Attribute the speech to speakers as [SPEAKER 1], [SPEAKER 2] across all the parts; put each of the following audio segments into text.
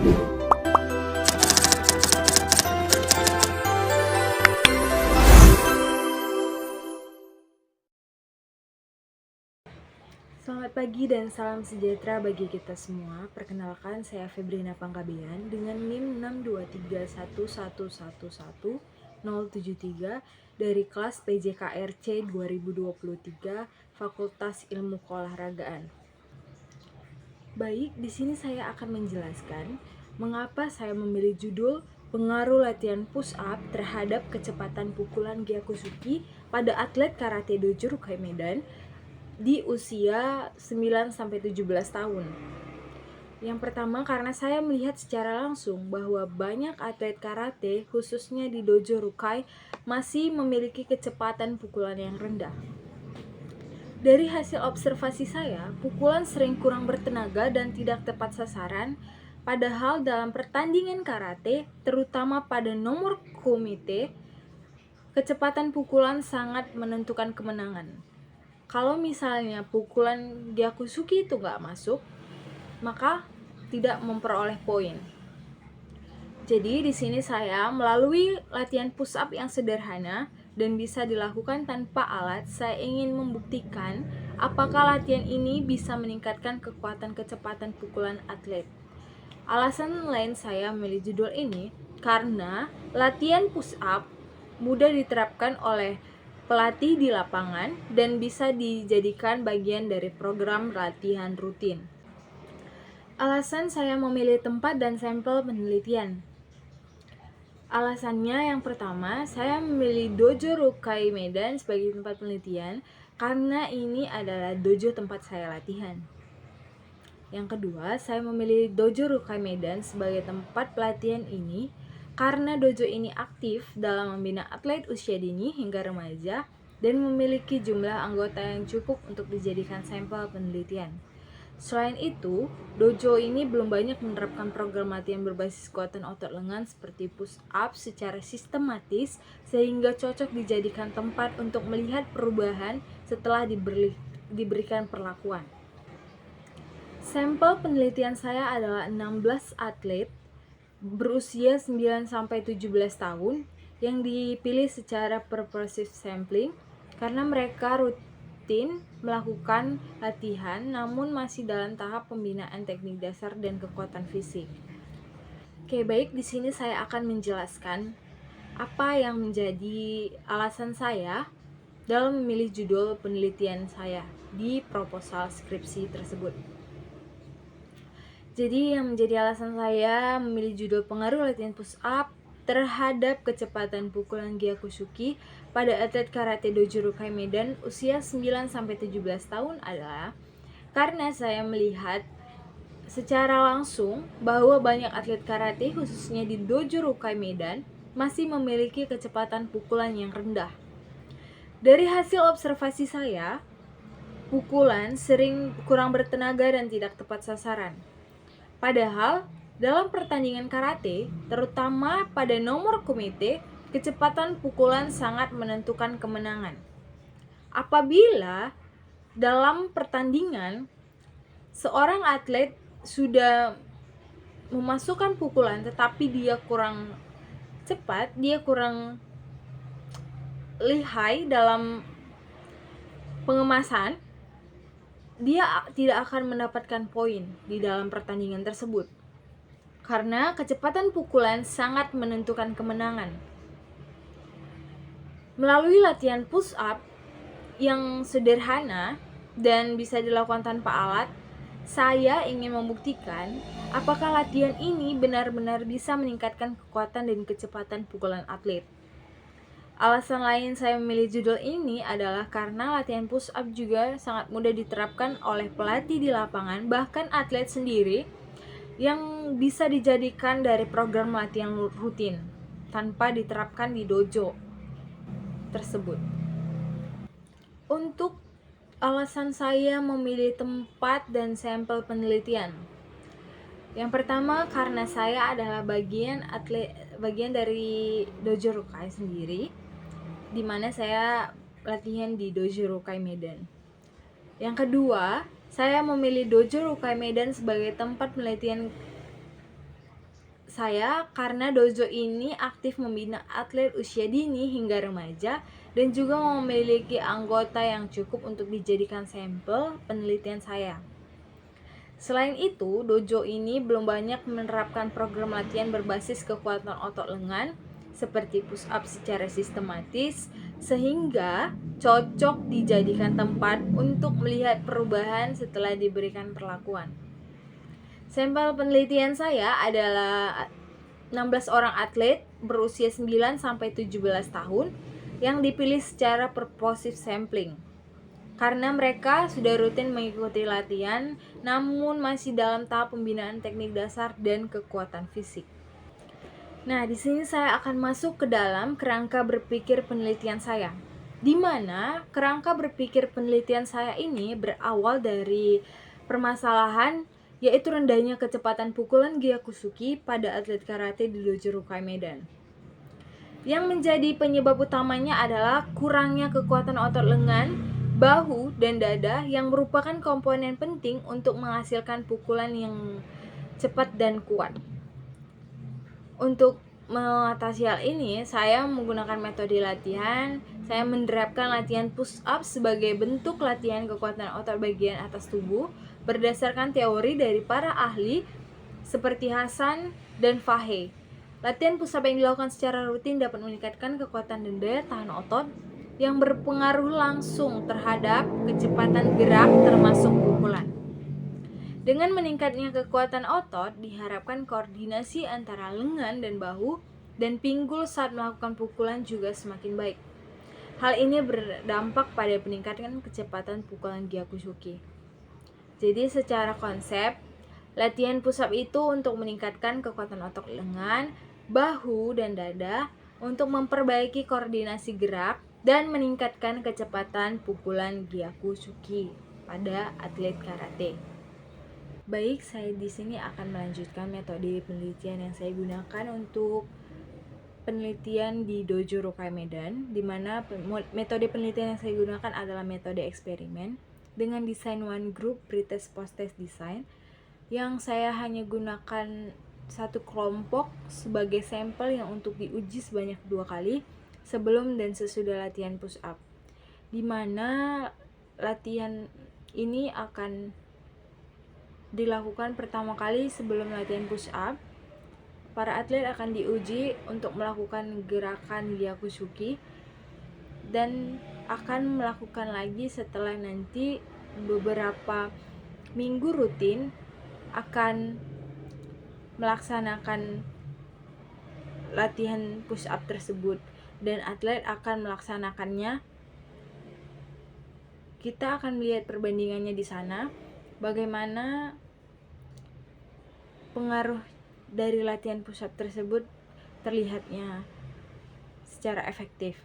[SPEAKER 1] Selamat pagi dan salam sejahtera bagi kita semua. Perkenalkan, saya Febrina Pangkabean dengan NIM 623111173 dari kelas PJKRC 2023 Fakultas Ilmu Keolahragaan. Baik, di sini saya akan menjelaskan mengapa saya memilih judul Pengaruh latihan push up terhadap kecepatan pukulan Gyakusuki pada atlet karate dojo Rukai Medan di usia 9-17 tahun. Yang pertama, karena saya melihat secara langsung bahwa banyak atlet karate, khususnya di dojo Rukai, masih memiliki kecepatan pukulan yang rendah. Dari hasil observasi saya, pukulan sering kurang bertenaga dan tidak tepat sasaran, padahal dalam pertandingan karate, terutama pada nomor komite, kecepatan pukulan sangat menentukan kemenangan. Kalau misalnya pukulan Gyakusuki itu nggak masuk, maka tidak memperoleh poin. Jadi di sini saya melalui latihan push up yang sederhana dan bisa dilakukan tanpa alat, saya ingin membuktikan apakah latihan ini bisa meningkatkan kekuatan kecepatan pukulan atlet. Alasan lain saya memilih judul ini karena latihan push up mudah diterapkan oleh pelatih di lapangan dan bisa dijadikan bagian dari program latihan rutin. Alasan saya memilih tempat dan sampel penelitian. Alasannya yang pertama, saya memilih Dojo Rukai Medan sebagai tempat penelitian karena ini adalah dojo tempat saya latihan. Yang kedua, saya memilih Dojo Rukai Medan sebagai tempat pelatihan ini karena dojo ini aktif dalam membina atlet usia dini hingga remaja dan memiliki jumlah anggota yang cukup untuk dijadikan sampel penelitian. Selain itu, dojo ini belum banyak menerapkan program latihan berbasis kekuatan otot lengan seperti push up secara sistematis sehingga cocok dijadikan tempat untuk melihat perubahan setelah diberikan perlakuan. Sampel penelitian saya adalah 16 atlet berusia 9-17 tahun yang dipilih secara purposive sampling karena mereka rutin melakukan latihan namun masih dalam tahap pembinaan teknik dasar dan kekuatan fisik. Oke, baik, di sini saya akan menjelaskan apa yang menjadi alasan saya dalam memilih judul penelitian saya di proposal skripsi tersebut. Jadi yang menjadi alasan saya memilih judul pengaruh latihan push up terhadap kecepatan pukulan Gyakusuki pada atlet karate dojo Rukai Medan usia 9-17 tahun adalah karena saya melihat secara langsung bahwa banyak atlet karate khususnya di dojo Rukai Medan masih memiliki kecepatan pukulan yang rendah. Dari hasil observasi saya, pukulan sering kurang bertenaga dan tidak tepat sasaran. Padahal, dalam pertandingan karate, terutama pada nomor komite, kecepatan pukulan sangat menentukan kemenangan. Apabila dalam pertandingan, seorang atlet sudah memasukkan pukulan tetapi dia kurang cepat, dia kurang lihai dalam pengemasan, dia tidak akan mendapatkan poin di dalam pertandingan tersebut karena kecepatan pukulan sangat menentukan kemenangan. Melalui latihan push up yang sederhana dan bisa dilakukan tanpa alat, saya ingin membuktikan apakah latihan ini benar-benar bisa meningkatkan kekuatan dan kecepatan pukulan atlet. Alasan lain saya memilih judul ini adalah karena latihan push up juga sangat mudah diterapkan oleh pelatih di lapangan, bahkan atlet sendiri yang bisa dijadikan dari program latihan rutin tanpa diterapkan di dojo tersebut. Untuk alasan saya memilih tempat dan sampel penelitian. Yang pertama karena saya adalah bagian dari dojo Rukai sendiri, di mana saya latihan di dojo Rukai Medan. Yang kedua, saya memilih dojo Rukai Medan sebagai tempat penelitian saya karena dojo ini aktif membina atlet usia dini hingga remaja dan juga memiliki anggota yang cukup untuk dijadikan sampel penelitian saya. Selain itu, dojo ini belum banyak menerapkan program latihan berbasis kekuatan otot lengan seperti push up secara sistematis, sehingga cocok dijadikan tempat untuk melihat perubahan setelah diberikan perlakuan. Sampel penelitian saya adalah 16 orang atlet berusia 9 sampai 17 tahun yang dipilih secara purposive sampling. Karena mereka sudah rutin mengikuti latihan namun masih dalam tahap pembinaan teknik dasar dan kekuatan fisik. Nah, di sini saya akan masuk ke dalam kerangka berpikir penelitian saya. Di mana kerangka berpikir penelitian saya ini berawal dari permasalahan yaitu rendahnya kecepatan pukulan Gyakusuki pada atlet karate di dojo Rukai Medan. Yang menjadi penyebab utamanya adalah kurangnya kekuatan otot lengan, bahu, dan dada yang merupakan komponen penting untuk menghasilkan pukulan yang cepat dan kuat. Untuk mengatasi hal ini, saya menggunakan metode latihan. Saya menerapkan latihan push up sebagai bentuk latihan kekuatan otot bagian atas tubuh berdasarkan teori dari para ahli seperti Hasan dan Fahey. Latihan push up yang dilakukan secara rutin dapat meningkatkan kekuatan dan daya tahan otot yang berpengaruh langsung terhadap kecepatan gerak termasuk pukulan. Dengan meningkatnya kekuatan otot, diharapkan koordinasi antara lengan dan bahu dan pinggul saat melakukan pukulan juga semakin baik. Hal ini berdampak pada peningkatan kecepatan pukulan Gyakusuki. Jadi secara konsep, latihan push up itu untuk meningkatkan kekuatan otot lengan, bahu, dan dada untuk memperbaiki koordinasi gerak dan meningkatkan kecepatan pukulan Gyakusuki pada atlet karate. Baik, saya di sini akan melanjutkan metode penelitian yang saya gunakan untuk penelitian di dojo Rukai Medan, di mana metode penelitian yang saya gunakan adalah metode eksperimen dengan desain one group pretest post-test design yang saya hanya gunakan satu kelompok sebagai sampel yang untuk diuji sebanyak 2 kali sebelum dan sesudah latihan push up, di mana latihan ini akan dilakukan pertama kali sebelum latihan push up. Para atlet akan diuji untuk melakukan gerakan Gyakusuki dan akan melakukan lagi setelah nanti beberapa minggu rutin akan melaksanakan latihan push up tersebut dan atlet akan melaksanakannya. Kita akan melihat perbandingannya di sana, bagaimana pengaruh dari latihan push up tersebut terlihatnya secara efektif.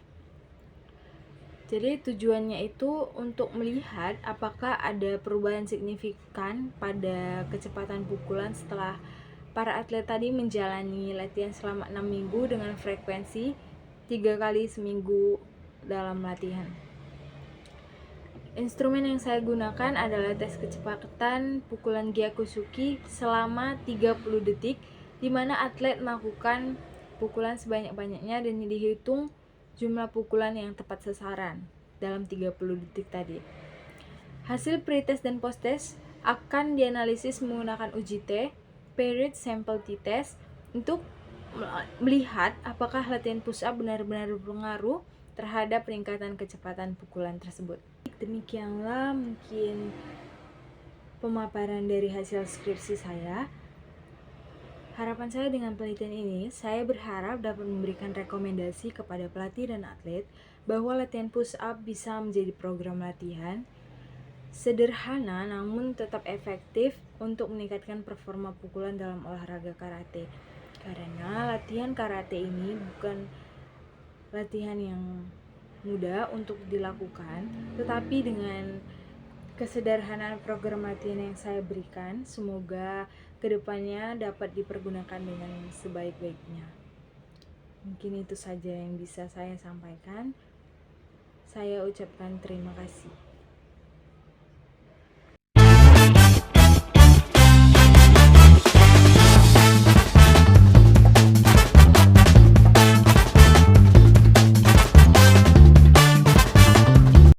[SPEAKER 1] Jadi tujuannya itu untuk melihat apakah ada perubahan signifikan pada kecepatan pukulan setelah para atlet tadi menjalani latihan selama 6 minggu dengan frekuensi 3 kali seminggu dalam latihan. Instrumen yang saya gunakan adalah tes kecepatan pukulan Gyakusuki selama 30 detik, di mana atlet melakukan pukulan sebanyak-banyaknya dan dihitung jumlah pukulan yang tepat sasaran dalam 30 detik tadi. Hasil pretest dan posttest akan dianalisis menggunakan UJT, Paired Sample T-Test, untuk melihat apakah latihan push up benar-benar berpengaruh terhadap peningkatan kecepatan pukulan tersebut. Demikianlah mungkin pemaparan dari hasil skripsi saya. Harapan saya dengan penelitian ini, saya berharap dapat memberikan rekomendasi kepada pelatih dan atlet bahwa latihan push up bisa menjadi program latihan sederhana namun tetap efektif untuk meningkatkan performa pukulan dalam olahraga karate. Karena latihan karate ini bukan latihan yang mudah untuk dilakukan, tetapi dengan kesederhanaan program latihan yang saya berikan, semoga kedepannya dapat dipergunakan dengan sebaik-baiknya. Mungkin itu saja yang bisa saya sampaikan. Saya ucapkan terima kasih.